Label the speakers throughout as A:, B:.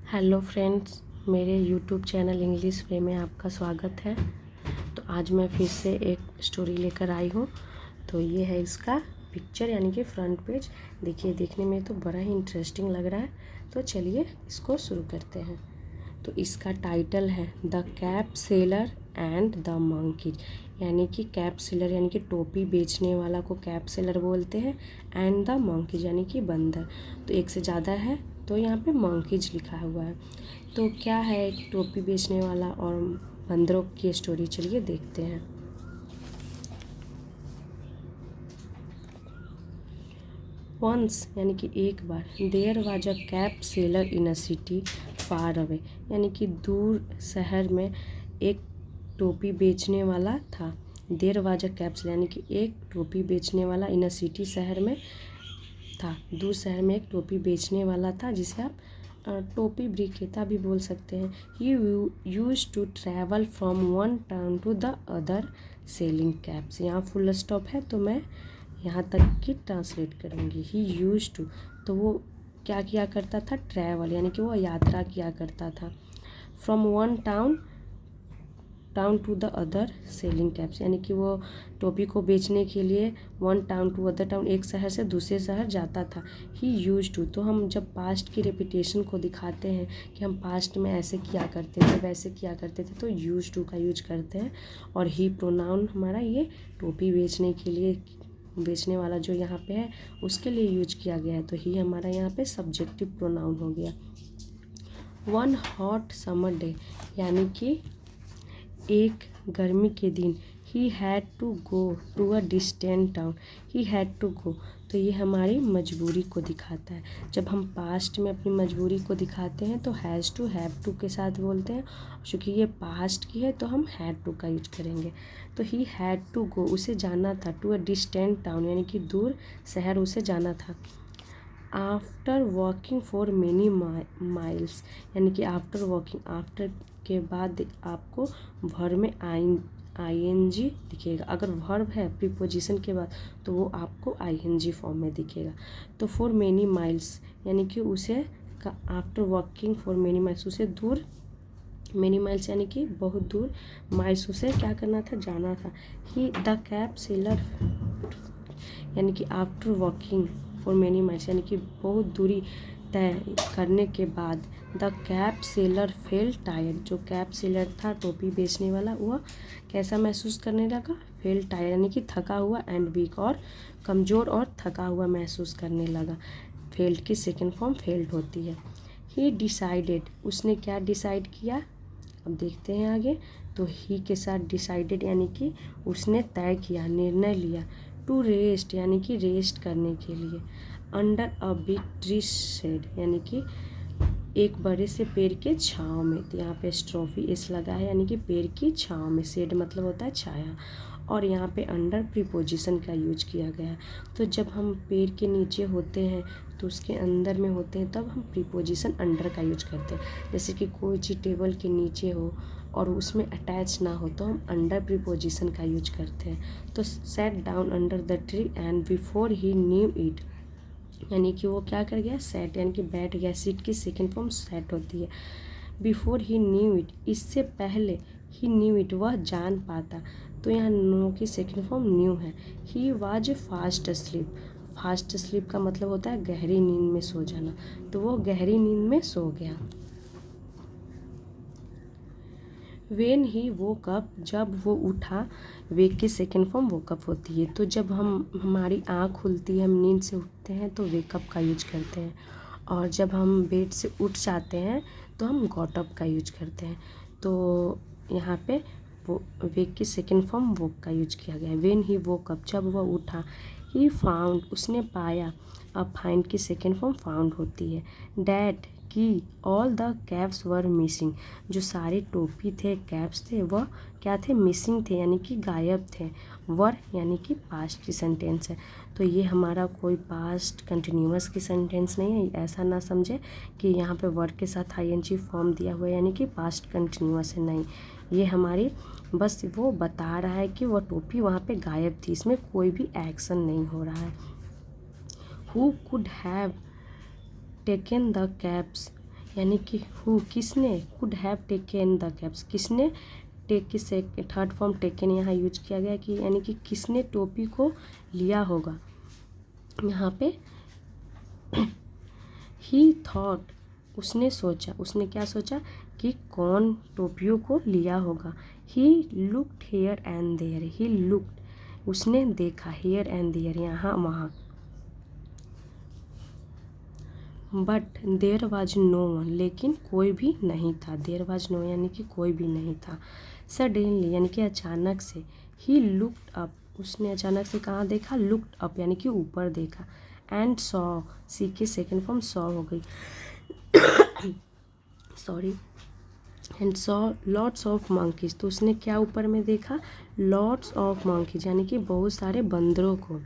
A: Hello friends, मेरे YouTube channel English वे में आपका स्वागत है। तो आज मैं फिर से एक स्टोरी लेकर आई हूँ। तो ये है इसका पिक्चर यानी कि फ्रंट पेज। देखिए, देखने में तो बड़ा ही इंटरेस्टिंग लग रहा है। तो चलिए इसको शुरू करते हैं। तो इसका टाइटल है the cap seller and the monkeys, यानी कि कैप सेलर यानी कि टोपी बेचने वाला को कैप सेलर बोलते हैं, एंड द मंकीज यानी कि बंदर। तो एक से ज़्यादा है तो यहाँ पे मंकीज लिखा हुआ है। तो क्या है एक टोपी बेचने वाला और बंदरों की स्टोरी, चलिए देखते हैं। वंस यानी कि एक बार, there was a cap seller in a city far away, यानी कि दूर शहर में एक टोपी बेचने वाला था। There was a cap seller यानी कि एक टोपी बेचने वाला इन अ सिटी, शहर में था। दूर शहर में एक टोपी बेचने वाला था, जिसे आप टोपी विक्रेता भी बोल सकते हैं। He used to travel from one town to the other selling caps. यहाँ फुल स्टॉप है तो मैं यहाँ तक की ट्रांसलेट करूँगी। ही यूज टू, तो वो क्या किया करता था, ट्रैवल यानी कि वो यात्रा किया करता था। From one town to the other selling caps, यानी कि वो टोपी को बेचने के लिए one town to other town, एक शहर से दूसरे शहर जाता था। ही यूज टू, तो हम जब पास्ट की रेपिटेशन को दिखाते हैं कि हम पास्ट में ऐसे किया करते थे, वैसे किया करते थे, तो यूज टू का यूज करते हैं। और ही प्रोनाउन हमारा ये टोपी बेचने के लिए, बेचने वाला जो यहाँ पे है उसके लिए यूज किया गया है। तो ही हमारा यहाँ पे सब्जेक्टिव प्रोनाउन हो गया। वन हॉट समर डे, यानी कि एक गर्मी के दिन, he had to go to a distant town. He had to go, तो ये हमारी मजबूरी को दिखाता है। जब हम पास्ट में अपनी मजबूरी को दिखाते हैं तो हैज़ टू, हैव टू के साथ बोलते हैं। चूँकि ये पास्ट की है तो हम हैड टू का यूज करेंगे। तो ही हैड टू गो, उसे जाना था, टू अ डिस्टेंट टाउन यानी कि दूर शहर उसे जाना था। After walking for many miles, यानी कि आफ्टर वॉकिंग, आफ्टर के बाद आपको वर्ब में आईएनजी दिखेगा। अगर वर्ब है प्रीपोजिशन के बाद तो वो आपको आईएनजी फॉर्म में दिखेगा। तो फॉर मेनी माइल्स यानी कि उसे after walking for many miles, उसे दूर, मेनी माइल्स यानी कि बहुत दूर, माइल्स उसे क्या करना था, जाना था। ही द कैप सेलर, यानी कि after walking for many miles यानी कि बहुत दूरी तय करने के बाद, the cap seller fail tired, जो कैप सेलर था टोपी बेचने वाला, वह कैसा महसूस करने लगा, फेल टायर्ड यानी कि थका हुआ, एंड वीक और कमज़ोर और थका हुआ महसूस करने लगा। फेल्ड की सेकेंड फॉर्म फेल्ड होती है। ही डिसाइडेड, उसने क्या डिसाइड किया, अब देखते हैं आगे। तो ही के साथ डिसाइडेड यानी कि उसने तय किया, निर्णय लिया। टू रेस्ट यानी कि रेस्ट करने के लिए। Under a big tree shade यानी कि एक बड़े से पेड़ के छाँव में, तो यहाँ पे स्ट्रॉफी एस लगा है यानी कि पेड़ की छाँव में, शेड मतलब होता है छाया। और यहाँ पे अंडर प्रीपोजिशन का यूज किया गया है। तो जब हम पेड़ के नीचे होते हैं तो उसके अंदर में होते हैं तब हम प्रीपोजिशन अंडर का यूज करते हैं। जैसे कि कोई चीज़ टेबल के नीचे हो और उसमें अटैच ना हो तो हम अंडर प्रीपोजिशन का यूज करते हैं। तो set down under the tree and before he knew it, यानी कि वो क्या कर गया, सेट यानी कि बैठ गया। सीट की सेकेंड फॉर्म सेट होती है। बिफोर ही न्यू इट, इससे पहले, ही न्यू इट, वह जान पाता। तो यहाँ नो की सेकेंड फॉर्म न्यू है। He was fast sleep, fast sleep का मतलब होता है गहरी नींद में सो जाना, तो वो गहरी नींद में सो गया। वेन ही वोक अप, जब वो उठा, वेक की सेकेंड फॉर्म वोकअप होती है। तो जब हमारी आँख खुलती है, हम नींद से उठते हैं तो वेकअप का यूज करते हैं। और जब हम बेड से उठ जाते हैं तो हम गॉट अप का यूज करते हैं। तो यहाँ पे वो वेक की सेकेंड फॉर्म वोक का यूज किया गया है। वेन ही वोक अप, जब वह उठा। ही फाउंड, उसने पाया। अब फाइंड की सेकेंड फॉर्म फाउंड होती है। डैट, कि all the caps were missing, जो सारे टोपी थे, कैप्स थे, वह क्या थे, मिसिंग थे यानी कि गायब थे। वर यानी कि पास्ट की सेंटेंस है। तो ये हमारा कोई पास्ट कंटिन्यूअस की सेंटेंस नहीं है, ऐसा ना समझे कि यहाँ पे वर के साथ आईएनजी फॉर्म दिया हुआ है यानी कि पास्ट कंटिन्यूअस है, नहीं। ये हमारी बस वो बता रहा है कि वह टोपी वहाँ पे गायब थी, इसमें कोई भी एक्शन नहीं हो रहा है। Who could have taken the caps, यानी कि हु किसने, could have taken the caps, किसने, टेक की थर्ड फॉर्म टेकन यहाँ यूज किया गया कि यानी कि किसने टोपी को लिया होगा। यहाँ पे ही थॉट, उसने सोचा, उसने क्या सोचा कि कौन टोपियों को लिया होगा। He looked here and there, he looked, उसने देखा, हियर एंड देयर यहाँ वहाँ। But there was no one, लेकिन कोई भी नहीं था। देयर वाज नो यानी कि कोई भी नहीं था। सडनली यानी कि अचानक से। ही लुक्ड अप, उसने अचानक से कहाँ देखा, लुक्ड अप यानी कि ऊपर देखा। एंड सॉ, सी की सेकेंड फॉर्म सॉ हो गई, sorry. And saw lots of monkeys, तो उसने क्या ऊपर में देखा, लॉट्स ऑफ मंकीज यानी कि बहुत सारे बंदरों को।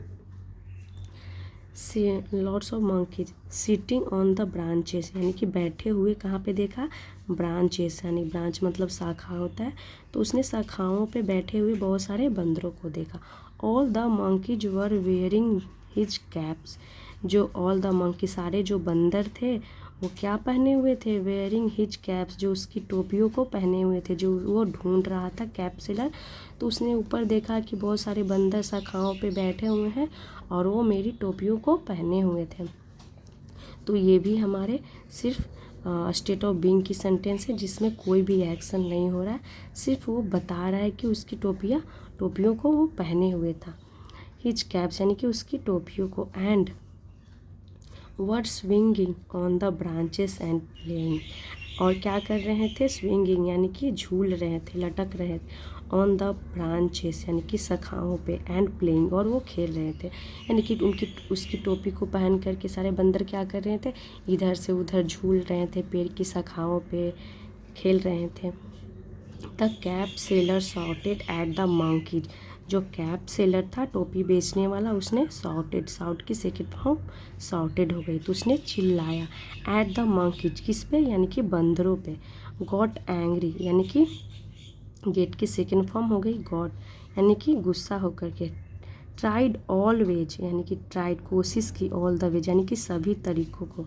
A: Lots of monkeys sitting on the branches, यानी कि बैठे हुए कहाँ पे देखा, ब्रांचेस, यानी ब्रांच मतलब शाखा होता है, तो उसने शाखाओं पे बैठे हुए बहुत सारे बंदरों को देखा। All the monkeys were wearing his caps, जो ऑल द मंकी, सारे जो बंदर थे वो क्या पहने हुए थे, वेयरिंग हिज कैप्स, जो उसकी टोपियों को पहने हुए थे, जो वो ढूंढ रहा था कैप सेलर। तो उसने ऊपर देखा कि बहुत सारे बंदर शाखाओं पे बैठे हुए हैं और वो मेरी टोपियों को पहने हुए थे। तो ये भी हमारे सिर्फ स्टेट ऑफ बीइंग की सेंटेंस है, जिसमें कोई भी एक्शन नहीं हो रहा है, सिर्फ वो बता रहा है कि उसकी टोपियों को वो पहने हुए था। हिज कैप्स यानी कि उसकी टोपियों को। And were swinging on the branches and playing, और क्या कर रहे थे, स्विंगिंग यानी कि झूल रहे थे, लटक रहे थे। ऑन द ब्रांचेस यानी कि शाखाओं पे, एंड प्लेइंग, और वो खेल रहे थे, यानी कि उसकी टोपी को पहन करके सारे बंदर क्या कर रहे थे, इधर से उधर झूल रहे थे, पेड़ की शाखाओं पे खेल रहे थे। The cap seller shotted at the monkeys, जो कैप सेलर था, टोपी बेचने वाला, उसने शॉटेड, शाउट की सेकेंड फॉर्म शॉटेड हो गई, तो उसने चिल्लाया। एट द मंकीज, किस पे, यानी कि बंदरों पे। गॉट एंग्री, यानी कि गेट की सेकेंड फॉर्म हो गई गॉट, यानी कि गुस्सा होकर के। ट्राइड ऑल वेज, यानी कि ट्राइड कोशिश की, ऑल द वेज यानी कि सभी तरीकों को।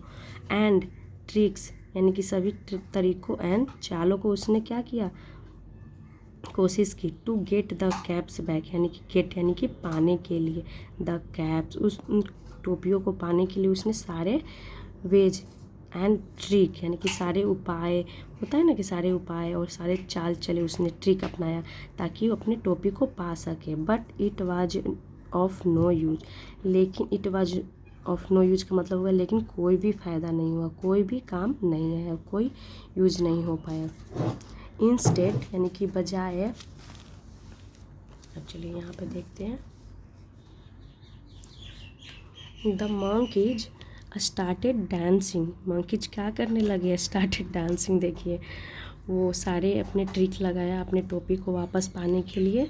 A: एंड ट्रिक्स यानी कि सभी तरीकों, एंड चालों को उसने क्या किया, कोशिश की। To get the caps back, यानी कि गेट यानी कि पाने के लिए, द कैप्स उन टोपियों को पाने के लिए उसने सारे वेज एंड ट्रिक यानी कि सारे उपाय, होता है ना कि सारे उपाय और सारे चाल चले, उसने ट्रिक अपनाया ताकि वो अपनी टोपी को पा सके। But it was of no use, लेकिन it was of no use का मतलब हुआ लेकिन कोई भी फ़ायदा नहीं हुआ, कोई भी काम नहीं आया, कोई यूज नहीं हो पाया। इंस्टेड यानी कि बजाय, अब चलिए यहाँ पे देखते हैं। The monkeys started dancing, monkeys क्या करने लगे, स्टार्टेड डांसिंग। देखिए वो सारे अपने ट्रिक लगाया अपने टोपी को वापस पाने के लिए,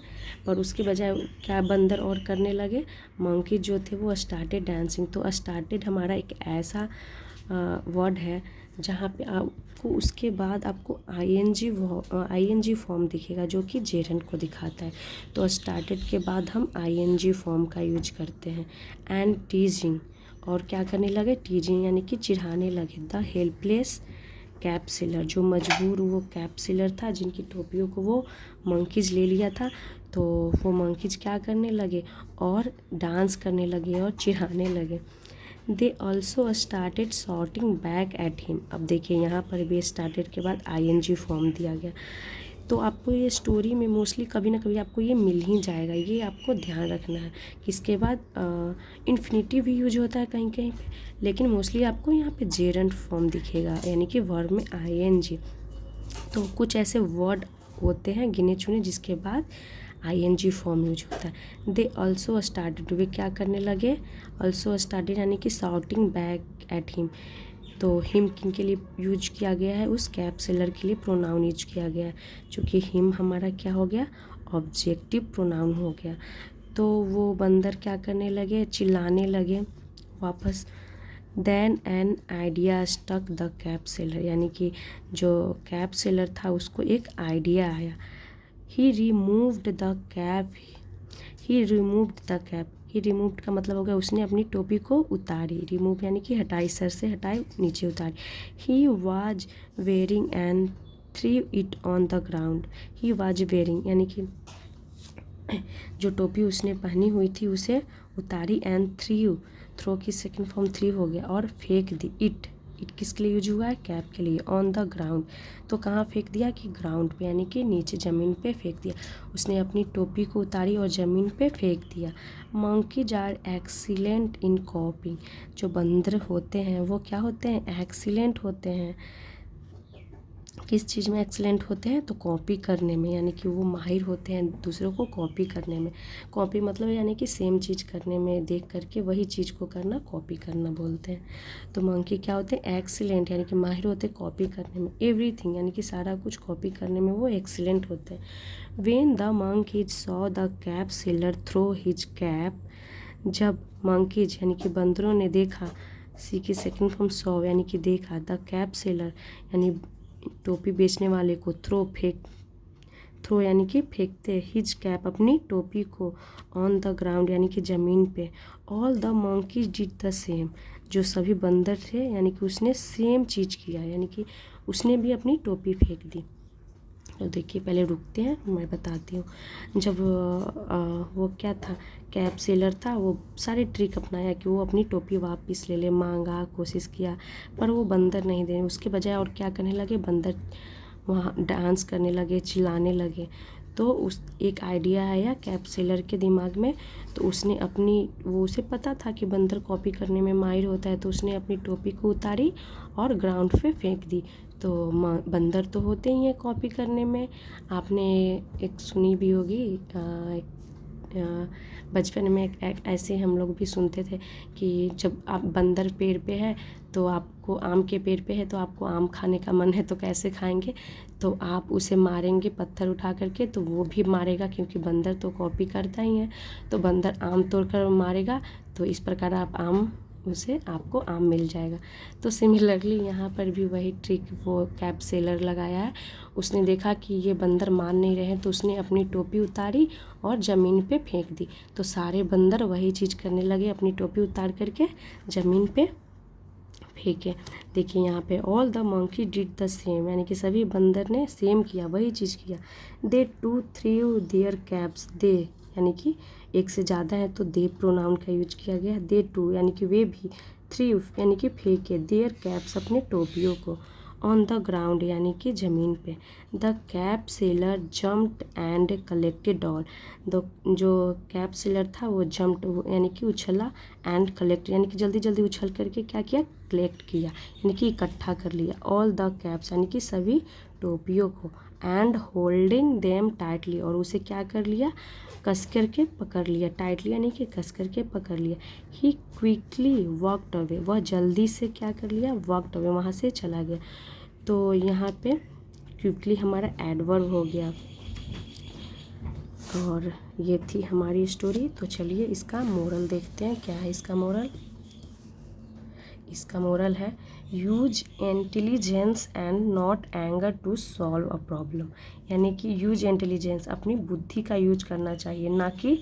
A: पर उसके बजाय क्या बंदर और करने लगे, मंकीज जो थे वो स्टार्टेड डांसिंग। तो स्टार्टेड हमारा एक ऐसा वर्ड है जहाँ पे आपको उसके बाद आपको आईएनजी फॉर्म दिखेगा जो कि जेरेंट को दिखाता है। तो स्टार्टेड के बाद हम आईएनजी फॉर्म का यूज करते हैं। एंड टीजिंग, और क्या करने लगे, टीजिंग यानी कि चिढ़ाने लगे। द हेल्पलेस कैप सेलर, जो मजबूर वो कैप सेलर था जिनकी टोपियों को वो मंकीज ले लिया था, तो वो मंकीज क्या करने लगे और डांस करने लगे और चिढ़ाने लगे। They also started shouting back at him. अब देखिए यहाँ पर भी स्टार्टेड के बाद आईएनजी फॉर्म दिया गया, तो आपको ये स्टोरी में मोस्टली कभी ना कभी आपको ये मिल ही जाएगा, ये आपको ध्यान रखना है कि इसके बाद इन्फिनिटिव भी यूज होता है कहीं कहीं पे, लेकिन मोस्टली आपको यहाँ पे जेरेंट फॉर्म दिखेगा यानी कि वर्ब में आईएनजी। तो कुछ ऐसे वर्ड होते हैं गिने चुने जिसके बाद आईएनजी फॉर्म यूज होता है। दे ऑल्सो स्टार्टेड, वे क्या करने लगे, ऑल्सो स्टार्टेड यानी कि शाउटिंग बैक एट हिम। तो हिम किन के लिए यूज किया गया है, उस कैप सेलर के लिए प्रोनाउन यूज किया गया है, चूँकि हिम हमारा क्या हो गया, ऑब्जेक्टिव प्रोनाउन हो गया। तो वो बंदर क्या करने लगे, चिल्लाने लगे वापस। Then an idea stuck the cap seller, यानी कि जो कैप सेलर था उसको एक आइडिया आया। He removed the cap, he removed का मतलब हो गया उसने अपनी टोपी को उतारी, रिमूव यानी कि हटाई, सर से हटाई नीचे उतारी। He was wearing and three it on the ground. He was wearing यानी कि जो टोपी उसने पहनी हुई थी उसे उतारी, एंड थ्रो की सेकंड फॉर्म थ्री हो गया, और फेंक दी। इट किसके लिए यूज हुआ है? कैप के लिए। ऑन द ग्राउंड तो कहाँ फेंक दिया? कि ग्राउंड पे यानी कि नीचे ज़मीन पे फेंक दिया। उसने अपनी टोपी को उतारी और ज़मीन पे फेंक दिया। Monkeys are excellent in copying. जो बंदर होते हैं वो क्या होते हैं? एक्सीलेंट होते हैं। किस चीज़ में एक्सीलेंट होते हैं? तो कॉपी करने में, यानी कि वो माहिर होते हैं दूसरों को कॉपी करने में। कॉपी मतलब यानी कि सेम चीज़ करने में, देख करके वही चीज़ को करना कॉपी करना बोलते हैं। तो मंकी क्या होते हैं? एक्सीलेंट यानी कि माहिर होते हैं कॉपी करने में। एवरीथिंग यानी कि सारा कुछ कॉपी करने में वो एक्सीलेंट होते हैं। When the monkeys saw the cap seller throw his cap. जब मंकीज यानी कि बंदरों ने देखा, सी की सेकंड फॉर्म सॉ यानी कि देखा, द कैप सेलर यानी टोपी बेचने वाले को, थ्रो यानी कि फेंकते, हिज कैप अपनी टोपी को, ऑन द ग्राउंड यानी कि ज़मीन पे। All the monkeys did the same. जो सभी बंदर थे यानी कि उसने सेम चीज़ किया, यानी कि उसने भी अपनी टोपी फेंक दी। तो देखिए पहले रुकते हैं, मैं बताती हूँ। जब वो क्या था, कैप सेलर था, वो सारे ट्रिक अपनाया कि वो अपनी टोपी वापस ले ले, मांगा, कोशिश किया, पर वो बंदर नहीं दे। उसके बजाय और क्या करने लगे? बंदर वहाँ डांस करने लगे, चिल्लाने लगे। तो उस एक आइडिया आया कैप सेलर के दिमाग में। तो उसने अपनी, वो उसे पता था कि बंदर कॉपी करने में माहिर होता है, तो उसने अपनी टोपी को उतारी और ग्राउंड पे फेंक दी। तो बंदर तो होते ही हैं कॉपी करने में। आपने एक सुनी भी होगी, बचपन में ऐसे हम लोग भी सुनते थे कि जब आप बंदर पेड़ पे है तो आपको आम के पेड़ पे है तो आपको आम खाने का मन है तो कैसे खाएंगे? तो आप उसे मारेंगे पत्थर उठा करके, तो वो भी मारेगा क्योंकि बंदर तो कॉपी करता ही है। तो बंदर आम तोड़कर मारेगा, तो इस प्रकार आपको आम मिल जाएगा। तो सिमिलरली यहाँ पर भी वही ट्रिक वो कैप सेलर लगाया है। उसने देखा कि ये बंदर मान नहीं रहे हैं, तो उसने अपनी टोपी उतारी और ज़मीन पे फेंक दी। तो सारे बंदर वही चीज़ करने लगे, अपनी टोपी उतार करके ज़मीन पे फेंके। देखिए यहाँ पे all the monkey did the same, यानी कि सभी बंदर ने सेम किया, वही चीज़ किया। दे टू थ्रू देयर कैप्स। दे यानी कि एक से ज़्यादा है तो दे प्रोनाउन का यूज किया गया। दे टू यानी कि वे भी, थ्रू यानी कि फेंके, देयर कैप्स अपने टोपियों को, ऑन द ग्राउंड यानी कि ज़मीन पे। The cap seller jumped and collected all. जो कैप सेलर था वो जम्प्ड यानी कि उछला, एंड कलेक्ट यानी कि जल्दी जल्दी उछल करके क्या किया? कलेक्ट किया यानी कि इकट्ठा कर लिया। ऑल द कैप्स यानी कि सभी टोपियों को, एंड होल्डिंग देम टाइटली और उसे क्या कर लिया? कस करके पकड़ लिया। टाइटली यानी कि कस करके पकड़ लिया। ही क्विकली वॉकड अवे, वह जल्दी से क्या कर लिया? वॉकड अवे, वहाँ से चला गया। तो यहाँ पे क्विकली हमारा एडवर्ब हो गया। और ये थी हमारी स्टोरी। तो चलिए इसका मोरल देखते हैं, क्या है इसका मोरल। इसका मोरल है use intelligence and not anger to solve a problem. यानी कि यूज इंटेलिजेंस, अपनी बुद्धि का यूज करना चाहिए, ना कि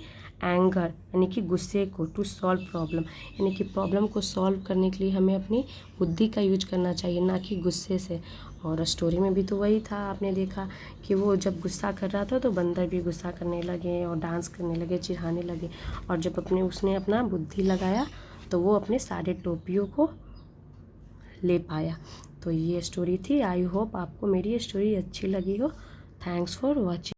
A: एंगर यानी कि गुस्से को, टू सॉल्व प्रॉब्लम यानी कि प्रॉब्लम को सॉल्व करने के लिए हमें अपनी बुद्धि का यूज करना चाहिए, ना कि गुस्से से। और स्टोरी में भी तो वही था, आपने देखा कि वो जब गुस्सा कर रहा था तो बंदर भी गुस्सा करने लगे और डांस करने लगे, चिढ़ाने लगे। और जब उसने अपना बुद्धि लगाया तो वो अपने सारे टोपियों को ले पाया। तो ये स्टोरी थी। आई होप आपको मेरी स्टोरी अच्छी लगी हो। Thanks for watching.